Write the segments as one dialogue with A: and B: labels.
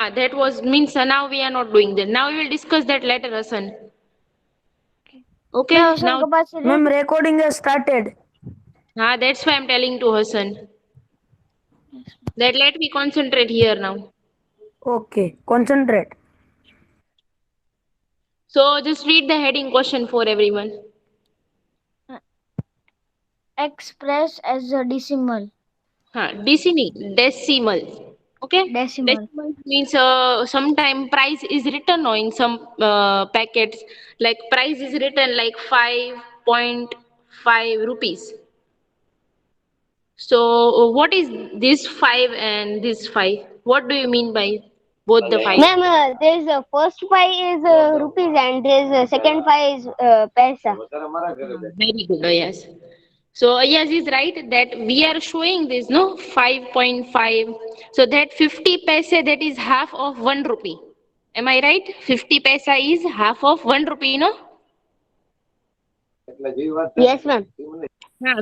A: That was means now we are not doing that. Now we will discuss that later, Hassan.
B: मैं
A: Okay,
B: Hasan
A: now
B: को बात से
C: Ma'am, recording has started.
A: that's why I'm telling to Hassan that let me concentrate here now.
C: Okay, concentrate.
A: So just read the heading question for everyone.
B: express as a decimal.
A: Decimal. Okay,
B: Decimal.
A: decimal means sometime price is written or in some packets like price is written like 5.5 rupees. So what is this 5 and this 5? What do you mean by both the 5?
D: Ma'am, there's first five is rupees and there's second five is paisa.
A: Very good, yes. So yes, is right that we are showing this no 5.5. So that 50 paise that is half of 1 rupee. Am I right? 50 paisa is half of 1 rupee, no?
D: Yes, ma'am.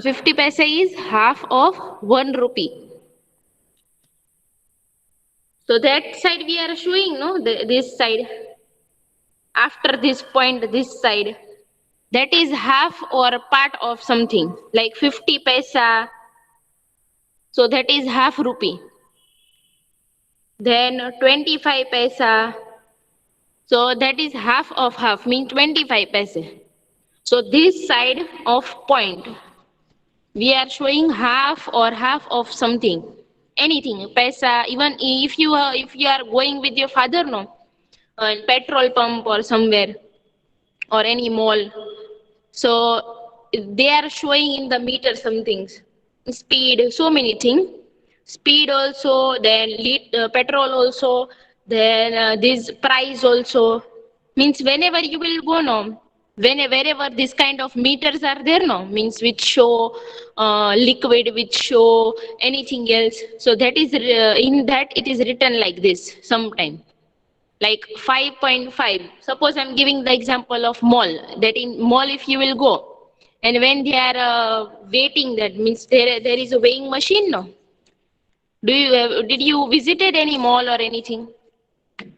A: 50 paisa is half of 1 rupee. So that side we are showing, no? This side. After this point, this side. That is half or part of something. Like 50 paisa. So that is half rupee. Then 25 paisa. So that is half of half, means 25 paise. So this side of point, we are showing half or half of something, anything, paisa. Even if you are going with your father, no, petrol pump or somewhere or any mall. So they are showing in the meter some things, speed, so many things. Speed also, then petrol also, then this price also. Means whenever you will go no, wherever this kind of meters are there no, means which show liquid, which show anything else. So that is in that it is written like this sometime like 5.5. Suppose I'm giving the example of mall, that in mall if you will go and when they are waiting, that means there is a weighing machine, no? Did you visited any mall or anything? Did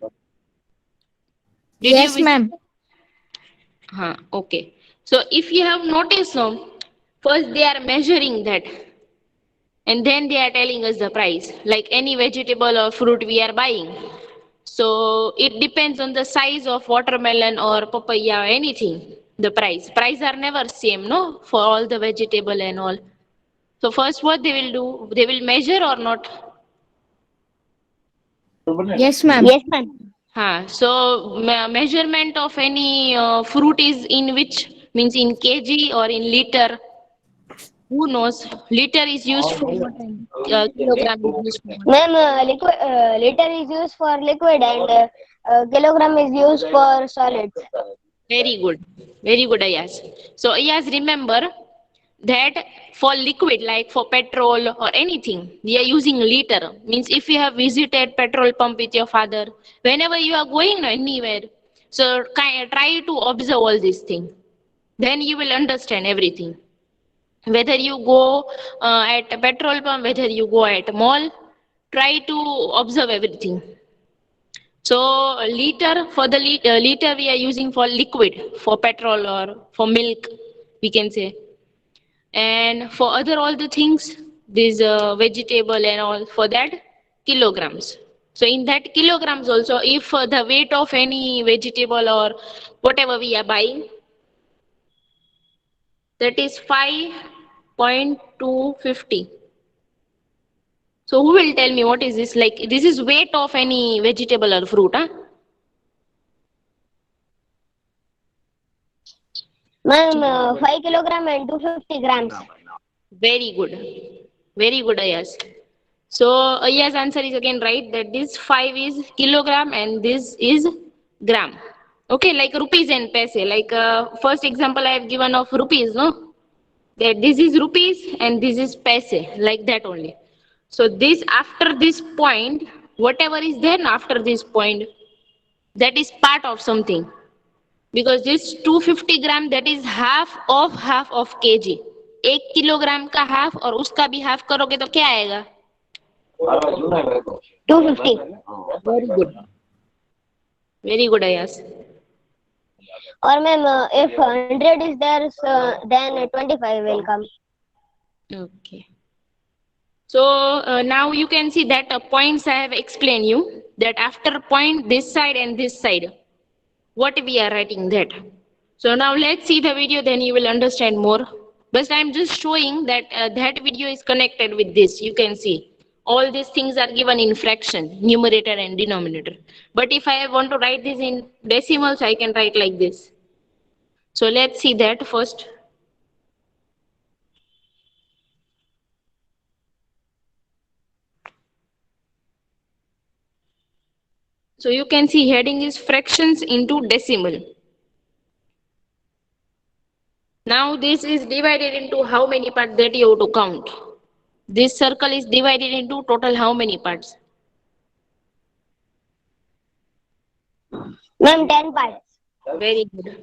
A: you
B: Yes,
A: visit?
B: ma'am.
A: Okay. So if you have noticed, no, first they are measuring that and then they are telling us the price, like any vegetable or fruit we are buying. So it depends on the size of watermelon or papaya or anything. The price are never same, no, for all the vegetable and all. So first what they will do, they will measure or not?
B: Yes, ma'am.
D: Yes, ma'am.
A: So measurement of any fruit is in which, means in kg or in liter? Who knows? Liter is used for what and kilogram is used for what?
D: Ma'am, liter is used for liquid and kilogram is used for solids.
A: Very good. Very good, Ayaz. So Ayaz, remember that for liquid, like for petrol or anything, we are using liter. Means if you have visited petrol pump with your father, whenever you are going anywhere, so try to observe all these things. Then you will understand everything. Whether you go at a petrol pump, whether you go at a mall, try to observe everything. So liter for the liter we are using for liquid, for petrol or for milk, we can say. And for other all the things, this vegetable and all, for that kilograms. So in that kilograms also, if the weight of any vegetable or whatever we are buying, that is 5.250. So who will tell me what is this? Like this is weight of any vegetable or fruit, huh?
D: Ma'am, 5 kilogram and 250 grams.
A: Very good. Very good, Ayaz. So Ayaz answer is again right, that this 5 is kilogram and this is gram. Okay, like rupees and paise. Like first example I have given of rupees, no? That this is rupees and this is paise, like that only. So this after this point, whatever is there after this point, that is part of something. Because this 250 gram that is half of kg. 1 kilogram का half और उसका भी half करोगे तो क्या आएगा?
D: 250.
A: Very good. Very good, Ayas.
D: Or ma'am, if 100 is there, so then 25 will come.
A: Okay. So now you can see that points I have explained you that after point this side and this side, what we are writing that. So now let's see the video, then you will understand more. But I'm just showing that that video is connected with this. You can see all these things are given in fraction, numerator and denominator. But if I want to write this in decimals, I can write like this. So let's see that first. So you can see heading is fractions into decimal. Now this is divided into how many parts that you have to count. This circle is divided into total how many parts?
D: Ma'am, 10 parts.
A: Very good.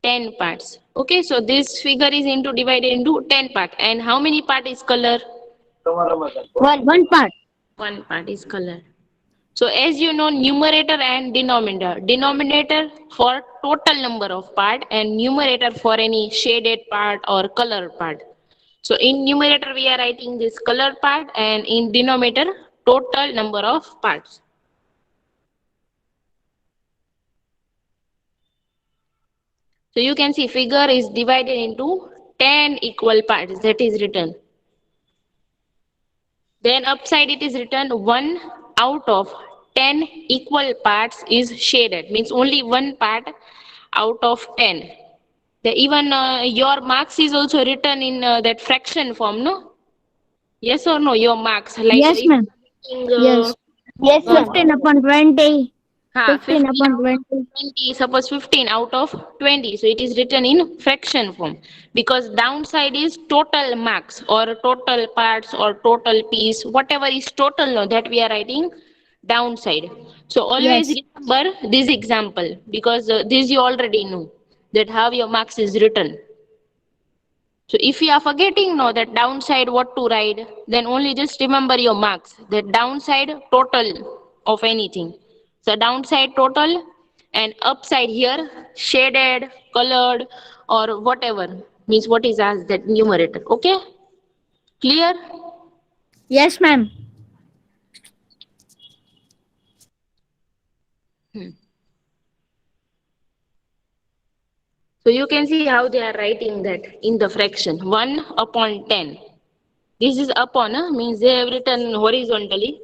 A: 10 parts. Okay, so this figure is into divided into 10 parts. And how many part is color?
B: One part.
A: One part is color. So as you know, numerator and denominator. Denominator for total number of part and numerator for any shaded part or color part. So in numerator we are writing this color part and in denominator total number of parts. So you can see figure is divided into 10 equal parts that is written. Then upside it is written 1 out of 10 equal parts is shaded, means only one part out of 10. Even your marks is also written in that fraction form, no? Yes or no? Your marks, like
B: Yes, ma'am. Yes.
D: Yes, ma'am.
B: 15 upon 20. 15
A: 15
B: upon
A: out of
B: 20.
A: 20, suppose 15 out of 20. So it is written in fraction form because downside is total marks or total parts or total piece, whatever is total no, that we are writing downside. So always
B: Yes.
A: remember this example because this you already know that how your marks is written. So if you are forgetting now that downside what to write, then only just remember your marks. The downside total of anything. So downside total and upside here shaded, colored or whatever means what is as that numerator. Okay? Clear?
B: Yes, ma'am.
A: So you can see how they are writing that in the fraction 1 upon 10. This is upon means they have written horizontally,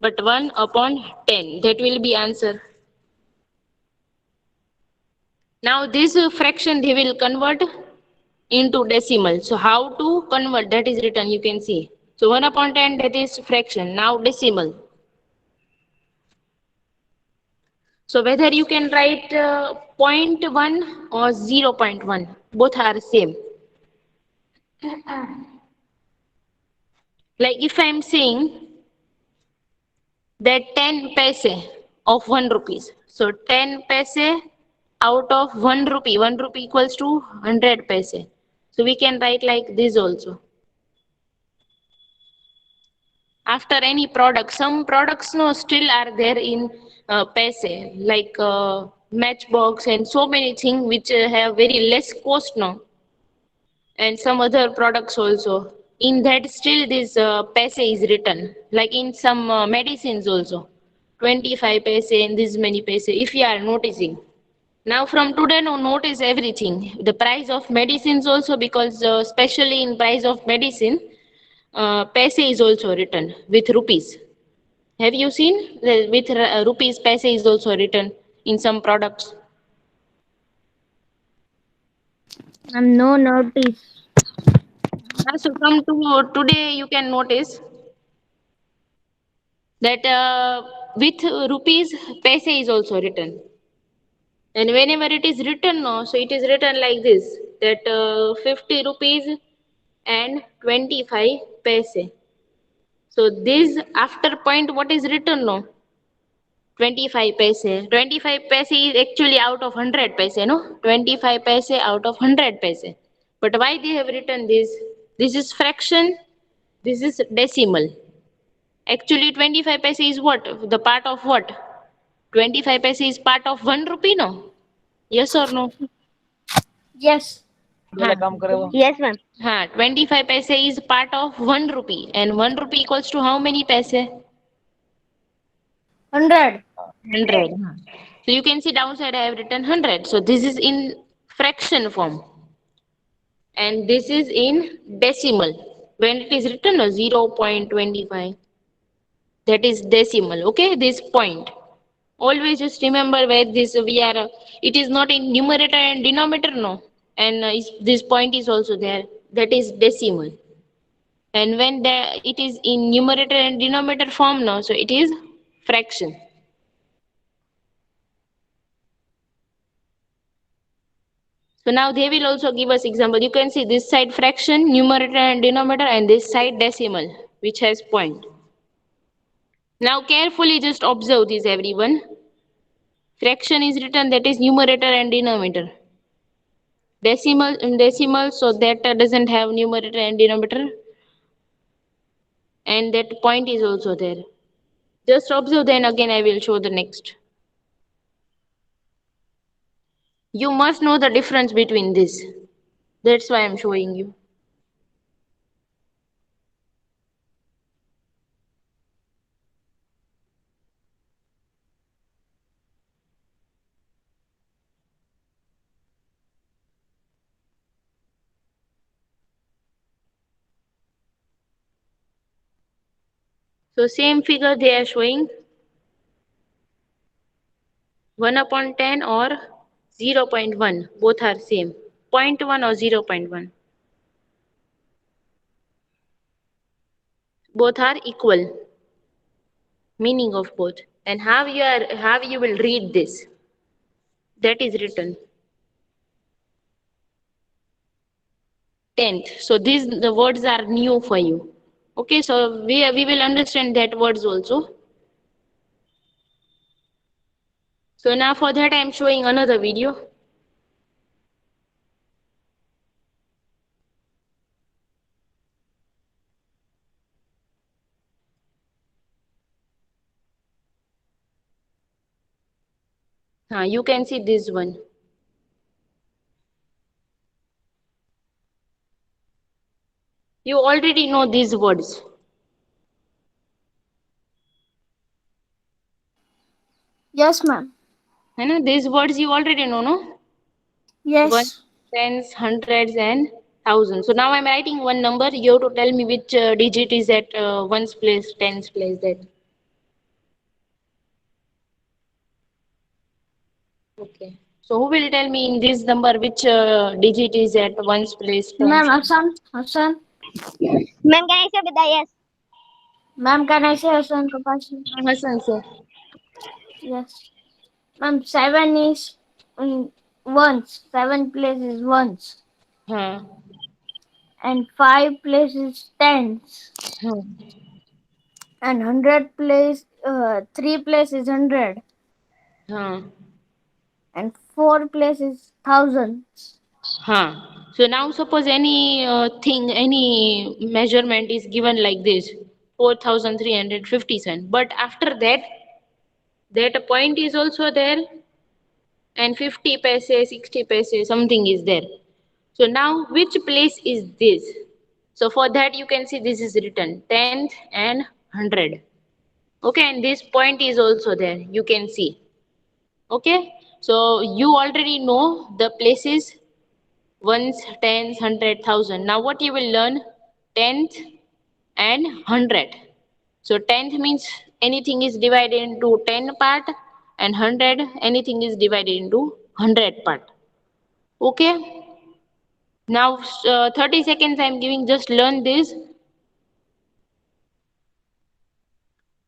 A: but 1 upon 10 that will be answer. Now this fraction they will convert into decimal. So how to convert that is written you can see. So 1 upon 10 that is fraction. Now decimal. So whether you can write 0.1 or 0.1 both are same. Like if I am saying that 10 paise of 1 rupees. So 10 paise out of 1 rupee. 1 rupee equals to 100 paise. So we can write like this also. After any product, some products no still are there in paise like matchbox and so many things which have very less cost now. And some other products also. In that still this paise is written, like in some medicines also. 25 paise and this many paise, if you are noticing. Now from today, no notice everything. The price of medicines also, because especially in price of medicine, paise is also written with rupees. Have you seen with rupees paise is also written in some products?
B: No notice.
A: So from today you can notice that with rupees paise is also written. And whenever it is written, no, so it is written like this, that 50 rupees and 25 paise. So this after point, what is written, no? 25 paise. 25 paise is actually out of 100 paise, no? 25 paise out of 100 paise. But why they have written this? This is fraction, this is decimal. Actually 25 paise is what? The part of what? 25 paise is part of 1 rupee, no? Yes or no?
B: Yes.
A: हाँ,
D: Yes, ma'am.
A: 25 paise is part of 1 rupee and 1 rupee equals to how many paise?
B: 100.
A: 100. So you can see downside I have written 100. So this is in fraction form and this is in decimal. When it is written 0.25, that is decimal. Okay, this point. Always just remember where this we are. It is not in numerator and denominator, no. And this point is also there. That is decimal. And when it is in numerator and denominator form, no. So it is fraction. So now they will also give us example. You can see this side fraction, numerator and denominator, and this side decimal, which has point. Now carefully just observe this, everyone. Fraction is written, that is numerator and denominator. Decimal, so that doesn't have numerator and denominator. And that point is also there. Just observe, then again I will show the next. You must know the difference between this. That's why I'm showing you. So same figure they are showing 1 upon 10 or 0.1. Both are same. 0.1 or 0.1. Both are equal. Meaning of both. And how you will read this? That is written. Tenth. So the words are new for you. Okay, so we will understand that words also. So now for that I am showing another video. You can see this one. You already know these words.
B: Yes, ma'am.
A: These words you already know, no? One,
B: Yes.
A: tens, hundreds, and thousands. So now I'm writing one number. You have to tell me which digit is at ones place, tens place. That. Okay. So who will tell me in this number which digit is at ones place, tens?
B: Ma'am, Hassan. Hassan.
D: Ma'am, can I say with the yes?
B: Ma'am, can I say Hassan Kapashi?
A: Hassan, sir.
B: Yes. Ma'am, 7 is ones. 7 place is ones.
A: Huh.
B: And 5 place is tens.
A: Huh.
B: And 100 place, 3 place is 100.
A: Huh.
B: And 4 place is thousands.
A: Huh. So now suppose any measurement is given like this, 4,357. But after that, that point is also there and 50 paise, 60 paise, something is there. So now which place is this? So for that you can see this is written tenth and 100. Okay, and this point is also there. You can see. Okay, so you already know the places ones, tens, hundred, thousand. Now what you will learn? Tenth and 100. So tenth means anything is divided into 10 part and 100 anything is divided into 100 part. Okay. Now 30 seconds I am giving, just learn this.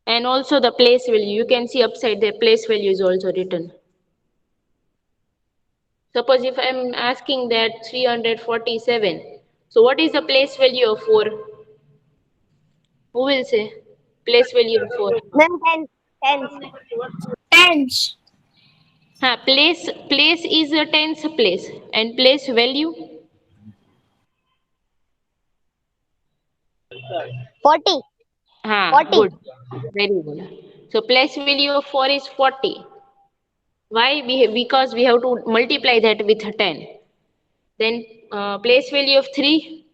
A: And also the place value. You can see upside the place value is also written. Suppose if I am asking that 347. So what is the place value of 4? Who will say? Place value of 4.
D: Ma'am, tens.
B: Tens.
A: Place is a tens place and place value.
D: 40.
A: Good. Very good. So place value of 4 is 40. Why? Because we have to multiply that with 10. Then place value of 3.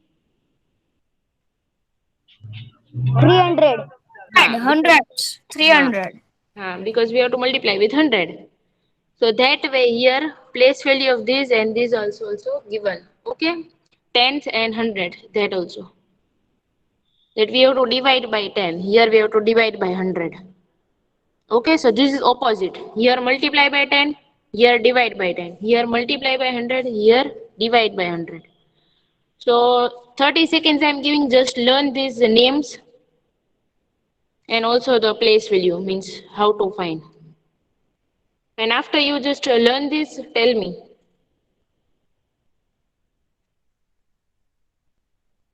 D: 300.
A: Huh, because,
B: Hundreds.
A: huh,
B: 300.
A: because we have to multiply with 100. So that way here place value of this and this also given. Okay. Tenth and hundred that also. That we have to divide by 10. Here we have to divide by 100. Okay, so this is opposite. Here multiply by 10, here divide by 10. Here multiply by 100, here divide by 100. So 30 seconds I am giving, just learn these names and also the place value, means how to find. And after you just learn this, tell me.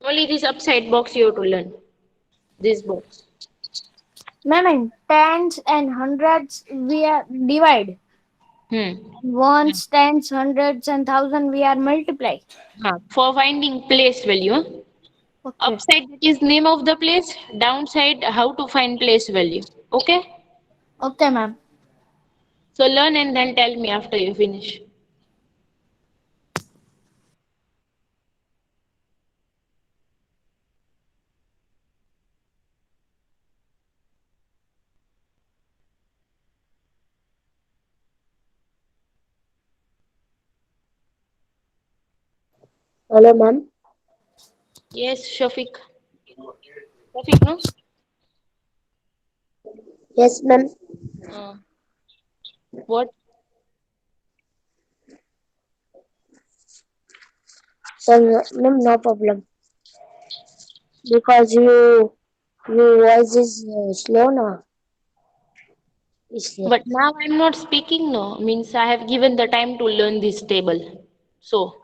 A: Only this upside box you have to learn. This box.
B: Ma'am, in tens and hundreds we are divide.
A: Hmm.
B: Ones, tens, hundreds, and thousand we are multiply.
A: For finding place value.
B: Okay.
A: Upside is name of the place, downside how to find place value. Okay?
B: Okay, ma'am.
A: So learn and then tell me after you finish.
C: Hello, ma'am.
A: Yes, Shafiq. Shafiq, no?
C: Yes, ma'am.
A: Uh, what?
C: So, ma'am, no problem. Because your voice is slow now. इसलिए.
A: But now I'm not speaking, no. Means I have given the time to learn this table. So,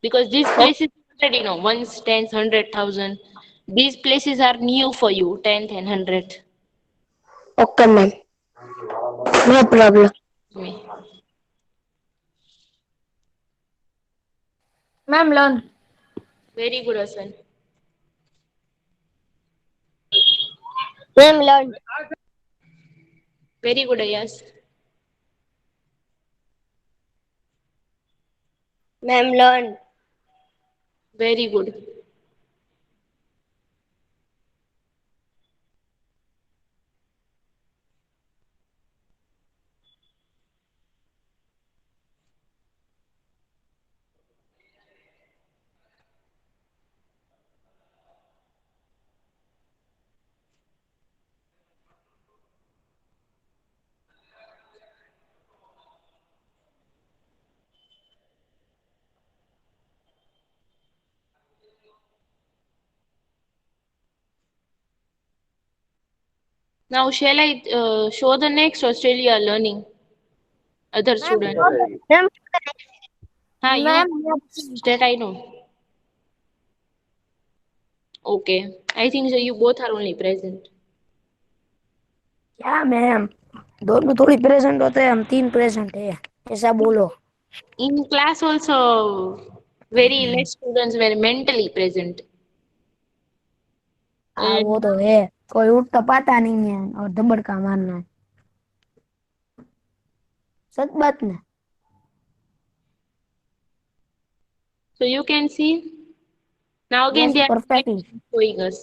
A: because these places already know, ones, tens, 100,000. These places are new for you, tenth and 100.
C: Okay, ma'am. No problem.
A: Me.
B: Ma'am, learn.
A: Very good, Hassan.
D: Ma'am, learned.
A: Very good, Ayaz.
D: Ma'am, learned.
A: Very good. Now, shall I show the next Australia learning? Other
B: Ma'am,
A: student.
D: Ma'am,
A: You
B: ma'am,
A: finish that I know. Okay. I think so you both are only present.
C: क्या ma'am दोनों थोड़ी present होते हैं हम 3 present है ऐसा बोलो.
A: In class also, very less students were mentally present.
C: हाँ वो
A: And
C: तो है. कोई उठ तो पाता नहीं है और धबड़का मारना है. सच बात ना.
A: so you can see now again
C: Yes,
A: they are
C: perfectly.
A: showing us.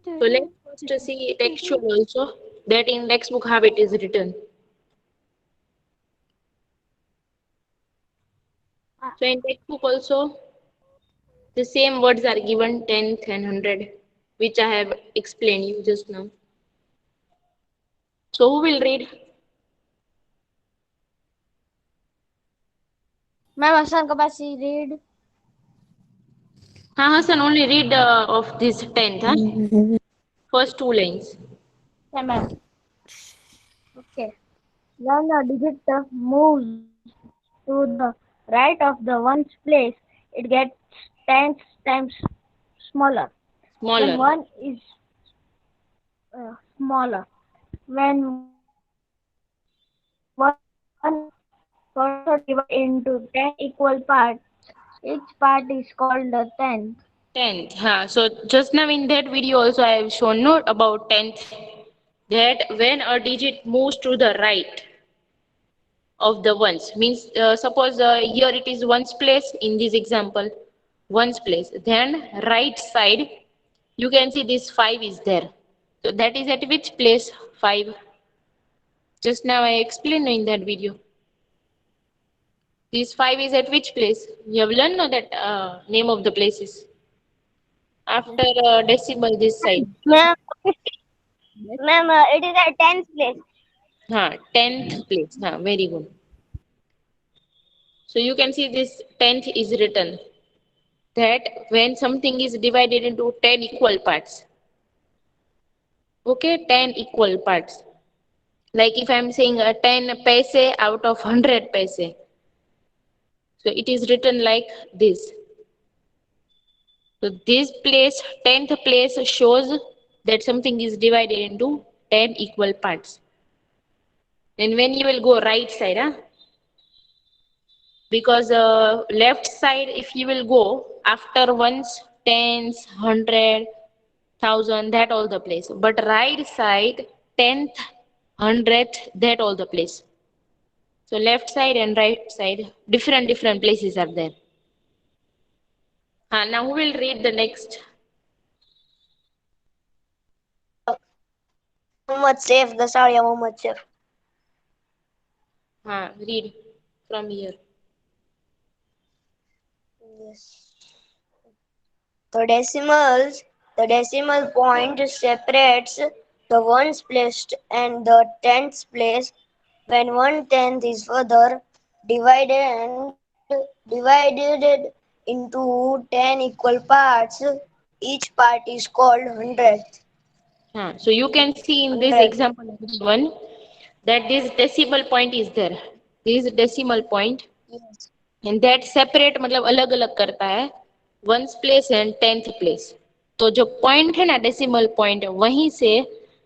A: So let's first see textual also, that in textbook how it is written. So in textbook also the same words are given, tenth and 100, which I have explained you just now. So who will read?
B: ma'am, Hassan Kabasi read.
A: Hassan, only read of this tenth, huh? First two lines.
B: Yeah, ma'am. Okay. When a digit moves to the right of the ones place, it gets 10 times smaller. When
A: Smaller.
B: one is smaller, when one is also divided into 10 equal parts, it becomes Each part is called a tenth.
A: Tenth. So just now in that video also I have shown no about tenth, that when a digit moves to the right of the ones, means suppose here it is ones place in this example, ones place, then right side you can see this 5 is there. So that is at which place? 5. Just now I explained in that video. This 5 is at which place? You have learned no, that name of the places. After decimal this side.
D: Ma'am, ma'am, it is at 10th place.
A: 10th place. Very good. So you can see this 10th is written, that when something is divided into 10 equal parts. Okay, 10 equal parts. Like if I'm saying 10 paise out of 100 paise. So it is written like this. So this place, 10th place shows that something is divided into 10 equal parts. And when you will go right side, because left side if you will go after ones, tens, hundred, thousand, that all the place. But right side, tenth, hundredth, that all the place. So left side and right side, different places are there. Now who will read the next?
D: Muhammad Saif, Gasaria Muhammad Saif.
A: Read from here.
D: Yes. The decimal point separates the ones place and the tenths place. When 1/10 is further divided into 10 equal parts, each part is called hundredth.
A: So you can see in this example one that this decimal point is there. This decimal point,
D: Yes.
A: and that separate मतलब अलग अलग करता है ones place and tenth place. तो जो point है ना decimal point, वहीं से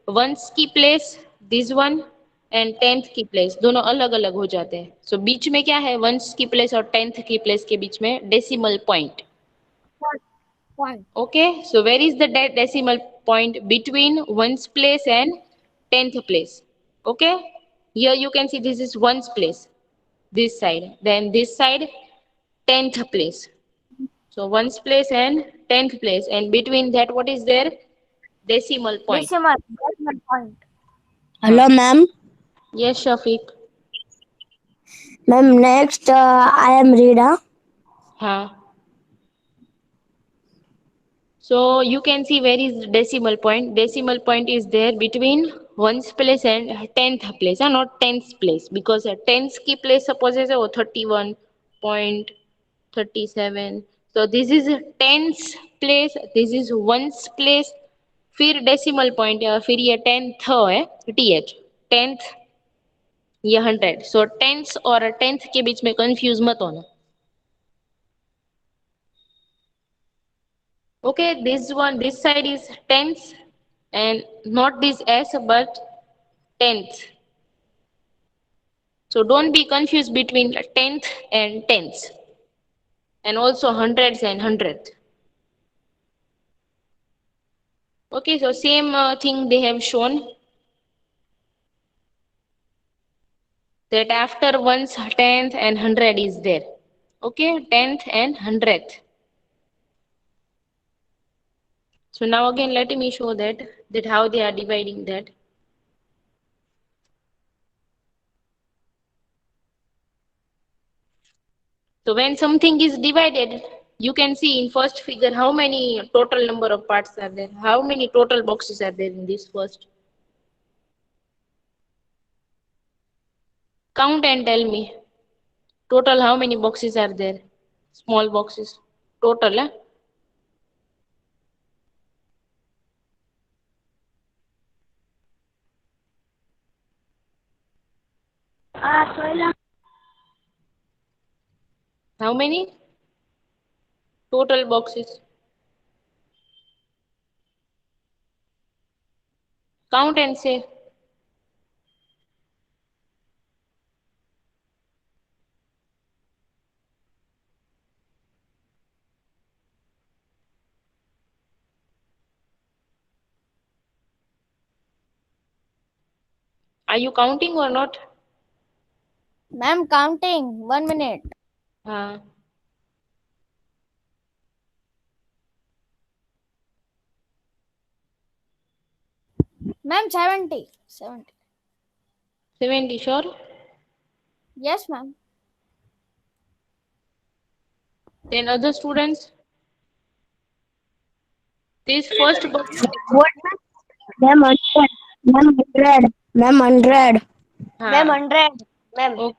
A: वंस की place this one and tenth की प्लेस दोनों अलग अलग हो जाते हैं. सो बीच में क्या है? वंस की प्लेस और टेंथ की प्लेस के बीच में decimal point.
B: Point.
A: Okay, so where is the decimal point between ones place and tenth place? Okay, here you can see this is ones place, this side, then this side tenth place. So ones place and tenth place, and between that what is there? Decimal point.
B: Decimal point.
C: Hello, ma'am.
A: Yes, Shafiq.
C: Ma'am, next I am Rida.
A: Huh. So you can see where is the decimal point. Decimal point is there between ones place and tenth place, not tenth place, because a tenth की place suppose is 31.37. So this is tenth place, this is ones place. फिर decimal point फिर ये tenth है th, tenth ये 100. So tenth और tenth के बीच में confuse मत होना. Okay, this one, this side is tens and not this s but tenth. So don't be confused between tenth and tens, and also hundreds and hundredth. Okay, so same thing they have shown, that after one's tenth and hundred is there. Okay, tenth and hundredth. So now again let me show that how they are dividing that. So when something is divided, you can see in first figure how many total number of parts are there. How many total boxes are there in this first? Count and tell me. Total how many boxes are there? Small boxes. Total, eh? How many? Total boxes. Count and say. Are you counting or not?
B: Ma'am, counting. 1 minute.
A: Uh,
B: Ma'am, 70. 70.
A: 70, sure?
B: Yes, ma'am.
A: Then other students, this first box.
C: What? Ma'am, 100. Ma'am, 100. Ma'am, 100.
D: Ma'am,
A: Huh.
D: 100. Ma'am.
A: Okay.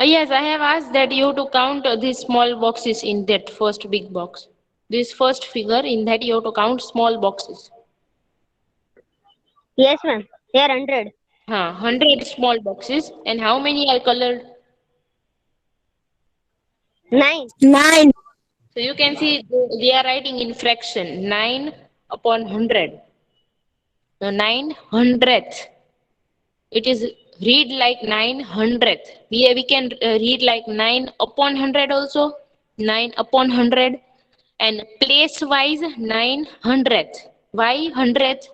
A: Yes, I have asked that you to count these small boxes in that first big box. This first figure, in that you have to count small boxes.
D: Yes, ma'am. They are 100.
A: 100 small boxes. And how many are colored?
D: 9.
C: 9.
A: So you can see they are writing in fraction 9 upon 100. So 9 hundredth. It is read like 9 hundredth. We can read like 9 upon 100 also. 9 upon 100. And place wise 9 hundredth. Why hundredth?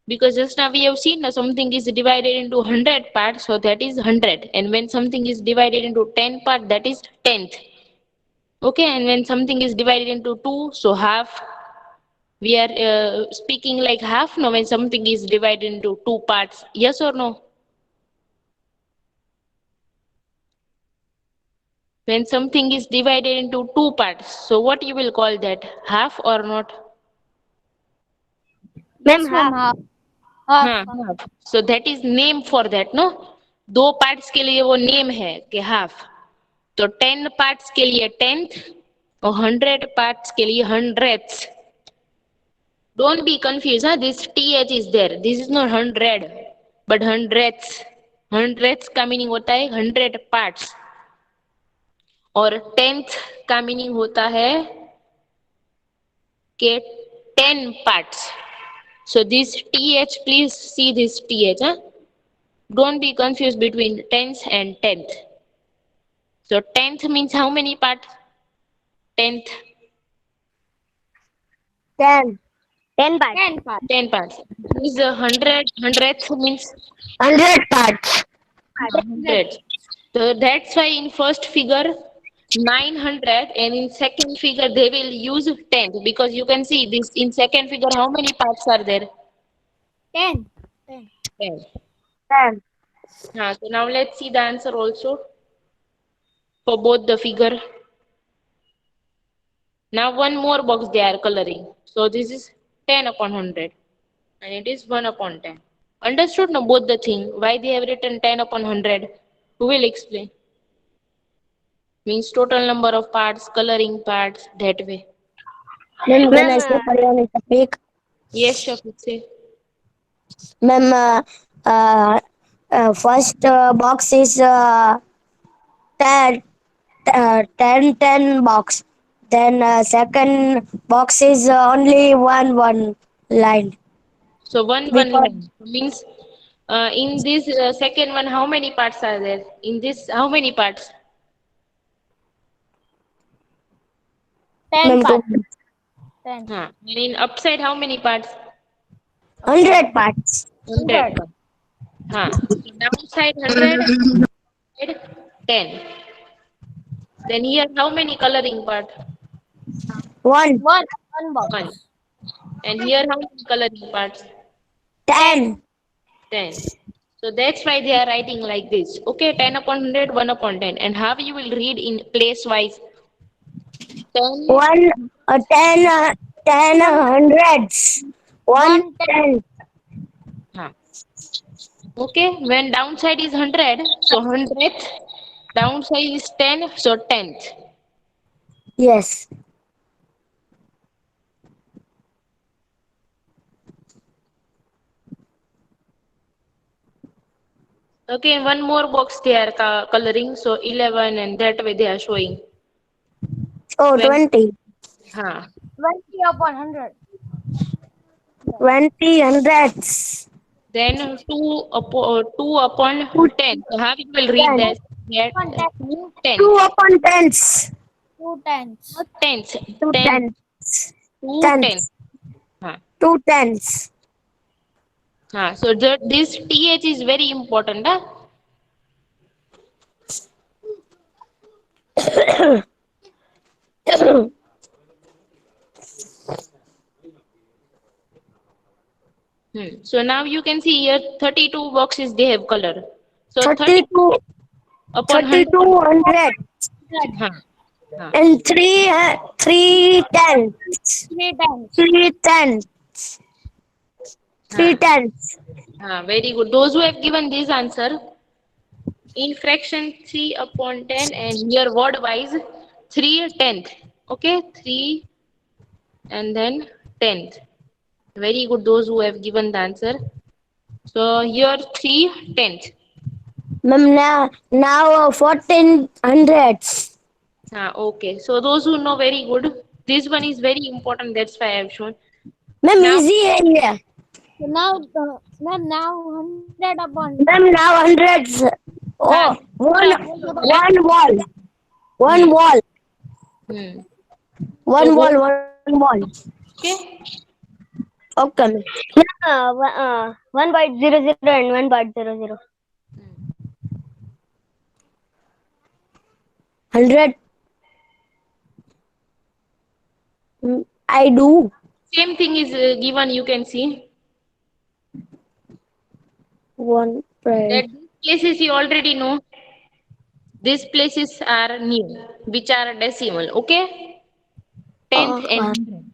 A: Because just now we have seen that something is divided into 100 parts, so that is 100. And when something is divided into 10 parts, that is 10th. Okay, and when something is divided into 2, so half. We are speaking like half now when something is divided into 2 parts. Yes or no? When something is divided into 2 parts, so what you will call that? Half or not?
B: Yes,
D: Ma'am,
B: ma'am.
D: half.
B: Half. Half.
A: हाँ half. So that is name for that, no? 2 parts के लिए वो name है कि half. तो 10 parts के लिए 10th और 100 parts के लिए 100th. Don't be confused, huh? This th is there. This is not 100, but 100ths. 100ths का meaning होता है 100 parts. और 10th का meaning होता है के 10 parts. So this th, please see this th, huh? Don't be confused between tenth and 10th. So 10th means how many parts? 10th,
C: 10.
D: 10 parts.
B: 10 parts.
A: 10 parts. This 100th means
C: 100 parts.
A: 100. So that's why in first figure 900 and in second figure they will use 10th because you can see this in second figure how many parts are there?
B: 10. 10.
A: 10.
C: 10.
A: So now let's see the answer also for both the figure. Now one more box they are coloring. So this is 10 upon 100 and it is 1 upon 10. Understood now both the thing? Why they have written 10 upon 100? Who will explain? Means total number of parts, coloring parts, that way.
C: Ma'am, can I
D: Ma'am,
C: say Kalyani speak?
A: Yes, Shafiq, say.
C: Ma'am, first box is 10, 10 box. Then second box is only one line.
A: So one
C: Because
A: line means in this second one, how many parts are there? In this, how many parts?
B: 10
C: ma'am,
B: parts. 10.
A: And in upside, how many parts?
C: 100 parts.
A: 100 parts. So downside 100, side 10. Then here, how many coloring part?
C: One,
B: 1 box.
A: 1. And here, how many coloring parts?
C: 10.
A: 10. So that's why they are writing like this. Okay, 10 upon 100, 1 upon 10. And how you will read in place wise? 10.
C: One, 10 hundreds. 1
B: 1
C: 10.
A: Huh. Okay, when downside is 100, so 100th, downside is 10, so 10th.
C: Yes.
A: Okay, one more box they are coloring, so 11 and that way they are showing.
C: Oh,
A: When,
C: 20.
A: huh.
B: 20 upon 100.
C: 20 hundreds.
A: Then 2 upon 10. So how you will read
C: 10.
A: that? That 2
C: 2
A: tenths.
C: upon tens.
B: 2 tenths.
A: Not tenths.
C: 2
A: 10.
C: tens.
A: 2 tenths.
C: Tens.
A: Huh.
C: 2 tens.
A: So this th is very important. So now you can see here 32 boxes they have color. So 30
C: 32,
A: upon 100.
C: 3200
A: Huh, huh.
C: and 3 tenths.
B: 3 times.
C: 3 tenths.
A: Huh.
C: 3 tenths.
A: Very good. Those who have given this answer in fraction 3 upon 10 and here word wise 3 tenth. Okay, 3 and then tenth. Very good. Those who have given the answer. So here 3 tenth.
C: Ma'am, now 14 hundreds.
A: Okay. So those who know very good. This one is very important. That's why I have shown.
C: Ma'am,
A: Now,
C: easy है ये.
B: So now, ma'am, now 100 upon
C: Ma'am, now hundreds.
A: हाँ,
C: Oh, one,
A: let,
C: one wall. One
A: hmm,
C: wall.
A: hmm. So
C: One
A: go.
C: wall, one wall.
A: Okay.
C: Okay, ma'am.
D: 1.00 and 1.00.
C: 100. I do.
A: Same thing is given. You can see
C: One
A: that
C: pride.
A: these places you already know. These places are new, which are decimal. Okay. Tenth and
C: Uh,
A: hundred,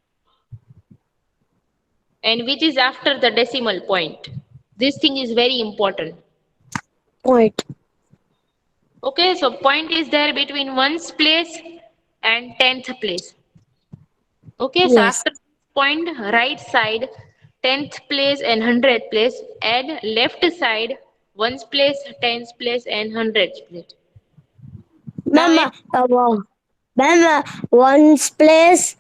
A: and which is after the decimal point. This thing is very important.
C: point.
A: Okay. So point is there between ones place and tenth place. Okay, so
C: Yes.
A: after point, right side, tenth place and hundredth place, add left side, ones place, tenth place, and hundredth place. Now
C: Ma'am,
A: add,
C: wow. Ma'am, one's place,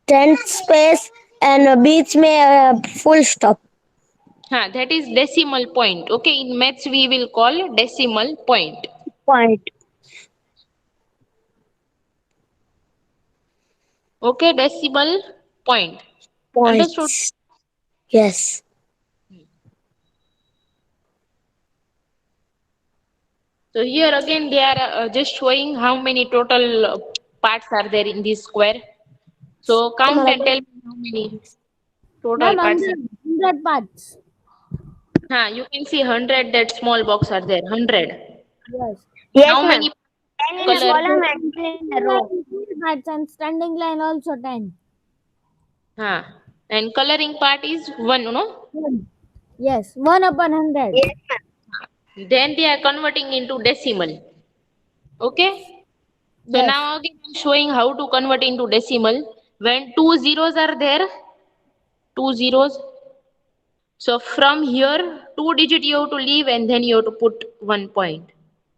C: tenth space, and बीच में full stop.
A: that is decimal point. Okay, in maths we will call decimal point.
C: Point.
A: Okay, decimal point. Understood?
C: Points. Yes.
A: So here again they are just showing how many total parts are there in this square. So count and tell me how many total
B: ma'am,
A: parts.
B: 100 parts.
A: You can see 100 that small box are there. 100.
B: Yes.
D: Yes,
A: How
D: ma'am.
A: many
D: 10 in a
A: color?
D: column and 10 in a row.
B: 10 parts and standing line also 10.
A: And coloring part is 1, no?
B: One. Yes, 1 upon 100.
D: Yes, ma'am.
A: Then they are converting into decimal. Okay? So
B: Yes.
A: now again I'm showing how to convert into decimal. When two zeros are there, two zeros. So from here, two digit you have to leave and then you have to put 1 point.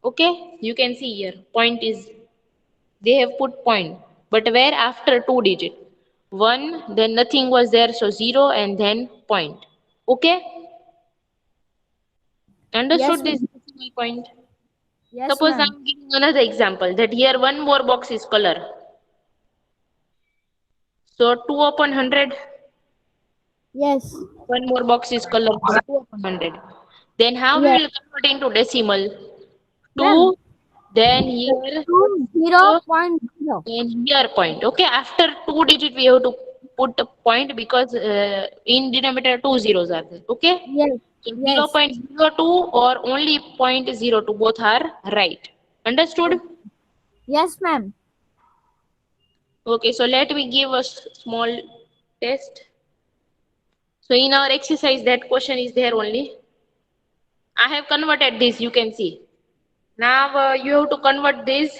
A: Okay? You can see here. Point is, they have put point. But where after two digit? 1, then nothing was there, so 0 and then point. Okay?
B: Yes,
A: Understood this
B: ma'am.
A: decimal point?
B: Yes,
A: Suppose
B: ma'am.
A: I'm giving another example that here one more box is color. So 2 upon 100,
B: Yes.
A: one more box is color, so 2 upon 100. Then how we
B: Yes.
A: will convert into decimal?
B: Ma'am,
A: 2, then here
B: 2
A: 0,
B: 0.0.
A: and here point. Okay, after two digit we have to put a point because in denominator two zeros are there. Okay,
B: Yes.
A: so
B: Yes.
A: 0.02 or only 0.02 both are right. Understood?
B: Yes, ma'am.
A: Okay, so let me give a small test. So in our exercise, that question is there only. I have converted this, you can see. Now you have to convert this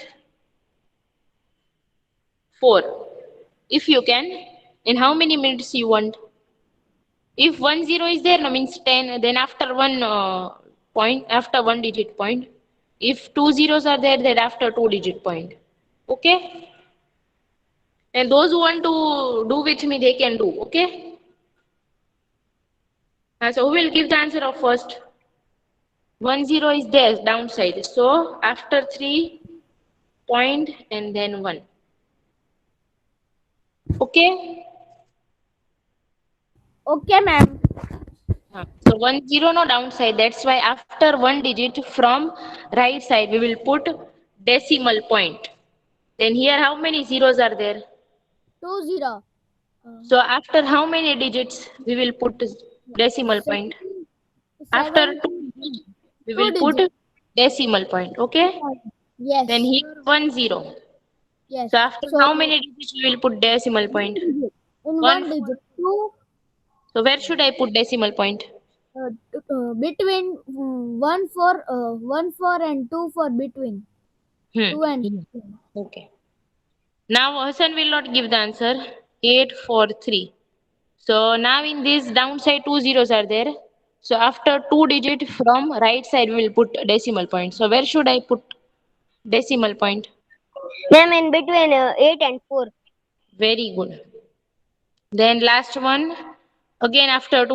A: 4. If you can, in how many minutes you want? If 10 is there, no means 10, then after one point, after one digit point. If two zeros are there, then after two digit point. Okay? And those who want to do with me, they can do. Okay? So who will give the answer of first? 10 is there downside. So after 3 point and then 1. Okay?
B: Okay, ma'am.
A: So 10 no downside. That's why after one digit from right side, we will put decimal point. Then here, how many zeros are there?
B: 20.
A: So after how many digits we will put decimal point?
B: 17,
A: After
B: 7,
A: two digits, we will
B: two
A: put
B: digits.
A: decimal point. Okay. Then
B: Yes,
A: here 10.
B: yes.
A: So after
B: So
A: how many digits we will put decimal point?
B: one digit. In
A: One.
B: one digit, two
A: So where should I put decimal point?
B: between one for and two for between two and
A: Hmm. Okay. Now Hassan will not give the answer. 843. So now in this downside two zeros are there. So after two digit from right side we will put decimal point. So where should I put decimal point?
D: Ma'am, in between 8 and 4.
A: Very good. Then last one. Again after two